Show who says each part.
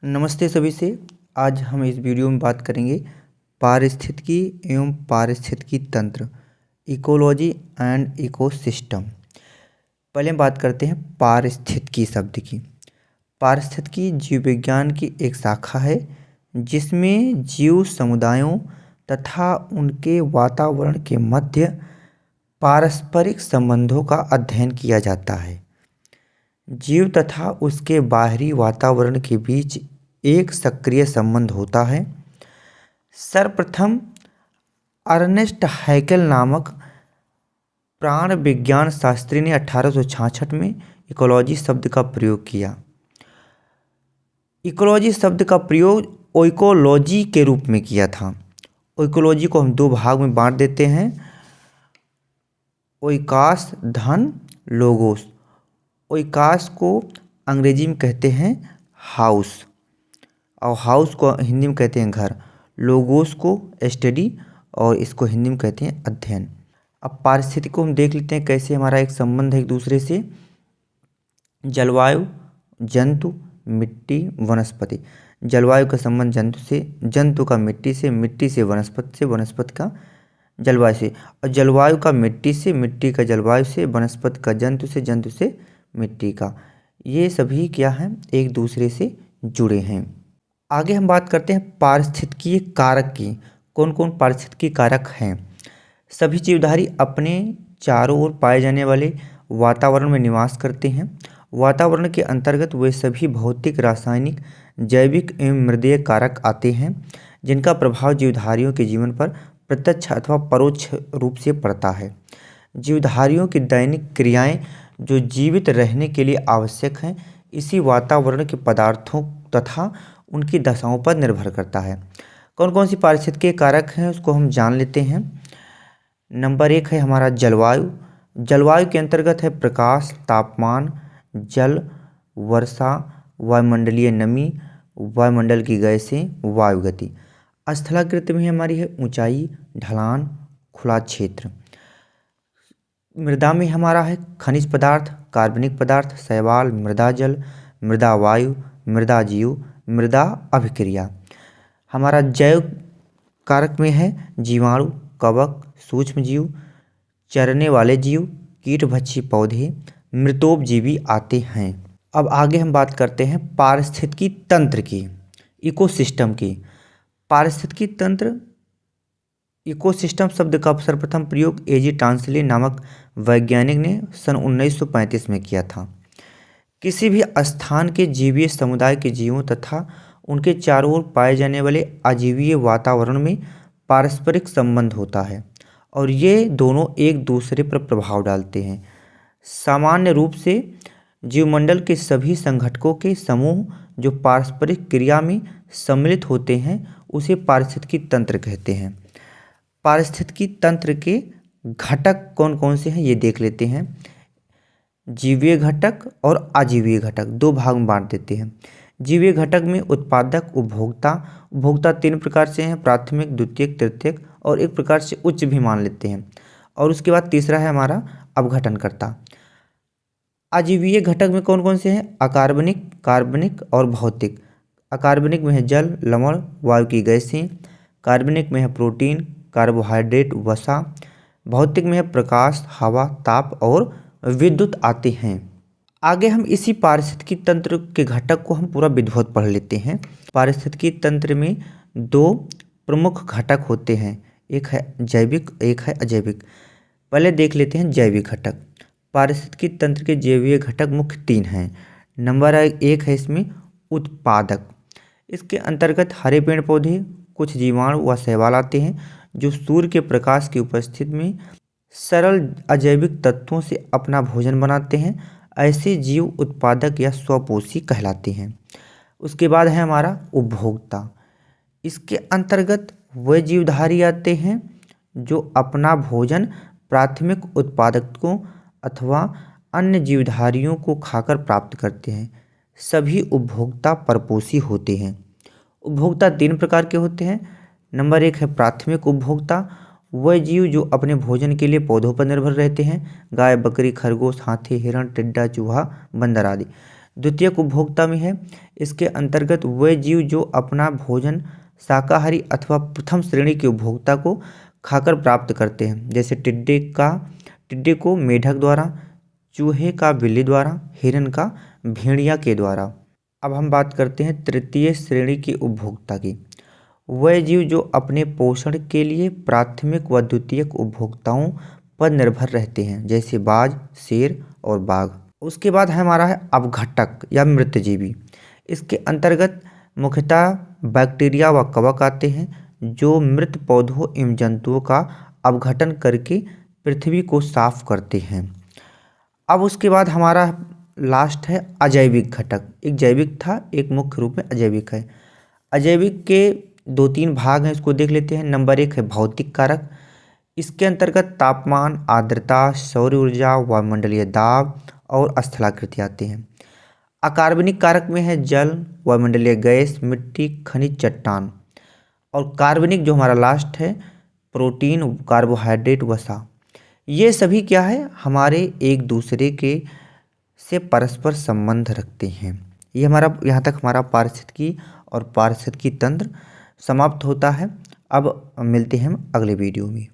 Speaker 1: नमस्ते सभी से। आज हम इस वीडियो में बात करेंगे पारिस्थितिकी एवं पारिस्थितिकी तंत्र, इकोलॉजी एंड इकोसिस्टम। पहले हम बात करते हैं पारिस्थितिकी शब्द की। पारिस्थितिकी जीव विज्ञान की एक शाखा है जिसमें जीव समुदायों तथा उनके वातावरण के मध्य पारस्परिक संबंधों का अध्ययन किया जाता है। जीव तथा उसके बाहरी वातावरण के बीच एक सक्रिय संबंध होता है। सर्वप्रथम अर्नेस्ट हैकेल नामक प्राण विज्ञान शास्त्री ने 1866 में इकोलॉजी शब्द का प्रयोग किया। इकोलॉजी शब्द का प्रयोग ओइकोलॉजी के रूप में किया था। ओइकोलॉजी को हम दो भाग में बांट देते हैं, ओइकास धन लोगोस। ओइकास को अंग्रेजी में कहते हैं हाउस और हाउस को हिंदी में कहते हैं घर। लोगोस को स्टडी और इसको हिंदी में कहते हैं अध्ययन। अब पारिस्थितिकी को हम देख लेते हैं कैसे हमारा एक संबंध है एक दूसरे से। जलवायु, जंतु, मिट्टी, वनस्पति। जलवायु का संबंध जंतु से, जंतु का मिट्टी से, मिट्टी से वनस्पति से, वनस्पति का जलवायु से, और जलवायु का मिट्टी से, मिट्टी का जलवायु से, वनस्पति का जंतु से, जंतु से मिट्टी का। ये सभी क्या हैं, एक दूसरे से जुड़े हैं। आगे हम बात करते हैं पारिस्थितिकीय कारक की। कौन कौन पारिस्थितिकीय कारक हैं? सभी जीवधारी अपने चारों ओर पाए जाने वाले वातावरण में निवास करते हैं। वातावरण के अंतर्गत वे सभी भौतिक, रासायनिक, जैविक एवं मृदीय कारक आते हैं जिनका प्रभाव जीवधारियों के जीवन पर प्रत्यक्ष अथवा परोक्ष रूप से पड़ता है। जीवधारियों की दैनिक क्रियाएं जो जीवित रहने के लिए आवश्यक हैं, इसी वातावरण के पदार्थों तथा उनकी दशाओं पर निर्भर करता है। कौन कौन सी पारिस्थितिकीय कारक हैं उसको हम जान लेते हैं। नंबर 1 है हमारा जलवायु। जलवायु के अंतर्गत है प्रकाश, तापमान, जल, वर्षा, वायुमंडलीय नमी, वायुमंडल की गैसें, वायु गति। स्थलाकृति में हमारी है ऊंचाई, ढलान, खुला क्षेत्र। मृदा में हमारा है खनिज पदार्थ, कार्बनिक पदार्थ, शैवाल, मृदा जल, मृदा वायु, मृदा जीव, मृदा अभिक्रिया। हमारा जैव कारक में है जीवाणु, कवक, सूक्ष्म जीव, चरने वाले जीव, कीटभक्षी पौधे, मृतोपजीवी आते हैं। अब आगे हम बात करते हैं पारिस्थितिकी तंत्र की, इकोसिस्टम की। पारिस्थितिकी तंत्र, इकोसिस्टम शब्द का सर्वप्रथम प्रयोग एजी टांसले नामक वैज्ञानिक ने सन 1935 में किया था। किसी भी स्थान के जीवीय समुदाय के जीवों तथा उनके चारों ओर पाए जाने वाले अजीवीय वातावरण में पारस्परिक संबंध होता है और ये दोनों एक दूसरे पर प्रभाव डालते हैं। सामान्य रूप से जीवमंडल के सभी संघटकों के समूह जो पारस्परिक क्रिया में सम्मिलित होते हैं उसे पारिस्थितिकी तंत्र कहते हैं। पारिस्थितिकी तंत्र के घटक कौन कौन से हैं ये देख लेते हैं। जीवीय घटक और अजीवीय घटक दो भाग में बांट देते हैं। जीवीय घटक में उत्पादक, उपभोक्ता। उपभोक्ता 3 प्रकार से हैं, प्राथमिक, द्वितीयक, तृतीयक, और एक प्रकार से उच्च भी मान लेते हैं। और उसके बाद तीसरा है हमारा अपघटनकर्ता। अजीवीय घटक में कौन कौन से हैं? अकार्बनिक, कार्बनिक और भौतिक। अकार्बनिक में है जल, लवण, वायु की गैसें। कार्बनिक में है प्रोटीन, कार्बोहाइड्रेट, वसा। भौतिक में है प्रकाश, हवा, ताप और विद्युत आते हैं। आगे हम इसी पारिस्थितिकी तंत्र के घटक को हम पूरा विधिवत पढ़ लेते हैं। पारिस्थितिकी तंत्र में 2 प्रमुख घटक होते हैं, एक है जैविक, एक है अजैविक। पहले देख लेते हैं जैविक घटक। पारिस्थितिकी तंत्र के जैविक घटक मुख्य 3 हैं। नंबर 1 है इसमें उत्पादक। इसके अंतर्गत हरे पेड़ पौधे, कुछ जीवाणु व शैवाल आते हैं जो सूर्य के प्रकाश की उपस्थिति में सरल अजैविक तत्वों से अपना भोजन बनाते हैं। ऐसे जीव उत्पादक या स्वपोषी कहलाते हैं। उसके बाद है हमारा उपभोक्ता। इसके अंतर्गत वे जीवधारी आते हैं जो अपना भोजन प्राथमिक उत्पादकों अथवा अन्य जीवधारियों को खाकर प्राप्त करते हैं। सभी उपभोक्ता परपोषी होते हैं। उपभोक्ता 3 प्रकार के होते हैं। नंबर 1 है प्राथमिक उपभोक्ता। वह जीव जो अपने भोजन के लिए पौधों पर निर्भर रहते हैं, गाय, बकरी, खरगोश, हाथी, हिरण, टिड्डा, चूहा, बंदर आदि। द्वितीयक उपभोक्ता में है, इसके अंतर्गत वे जीव जो अपना भोजन शाकाहारी अथवा प्रथम श्रेणी के उपभोक्ता को खाकर प्राप्त करते हैं, जैसे टिड्डे को मेढक द्वारा, चूहे का बिल्ली द्वारा, हिरन का भेड़िया के द्वारा। अब हम बात करते हैं तृतीय श्रेणी के उपभोक्ता की। वह जीव जो अपने पोषण के लिए प्राथमिक व द्वितीयक उपभोक्ताओं पर निर्भर रहते हैं, जैसे बाज, शेर और बाघ। उसके बाद हमारा है अपघटक या मृतजीवी। इसके अंतर्गत मुख्यतः बैक्टीरिया व कवक आते हैं, जो मृत पौधों एवं जंतुओं का अपघटन करके पृथ्वी को साफ करते हैं। अब उसके बाद हमारा लास्ट है अजैविक घटक। एक जैविक था, एक मुख्य रूप में अजैविक है। अजैविक के 2-3 भाग हैं, इसको देख लेते हैं। नंबर 1 है भौतिक कारक। इसके अंतर्गत तापमान, आर्द्रता, सौर ऊर्जा, वायुमंडलीय दाब और स्थलाकृति आते हैं। अकार्बनिक कारक में है जल, वायुमंडलीय गैस, मिट्टी, खनिज, चट्टान। और कार्बनिक जो हमारा लास्ट है, प्रोटीन, कार्बोहाइड्रेट, वसा। ये सभी क्या है, हमारे एक दूसरे के से परस्पर संबंध रखते हैं। ये हमारा यहाँ तक हमारा पारिस्थितिकी और पारिस्थितिकी तंत्र समाप्त होता है। अब मिलते हैं हम अगले वीडियो में।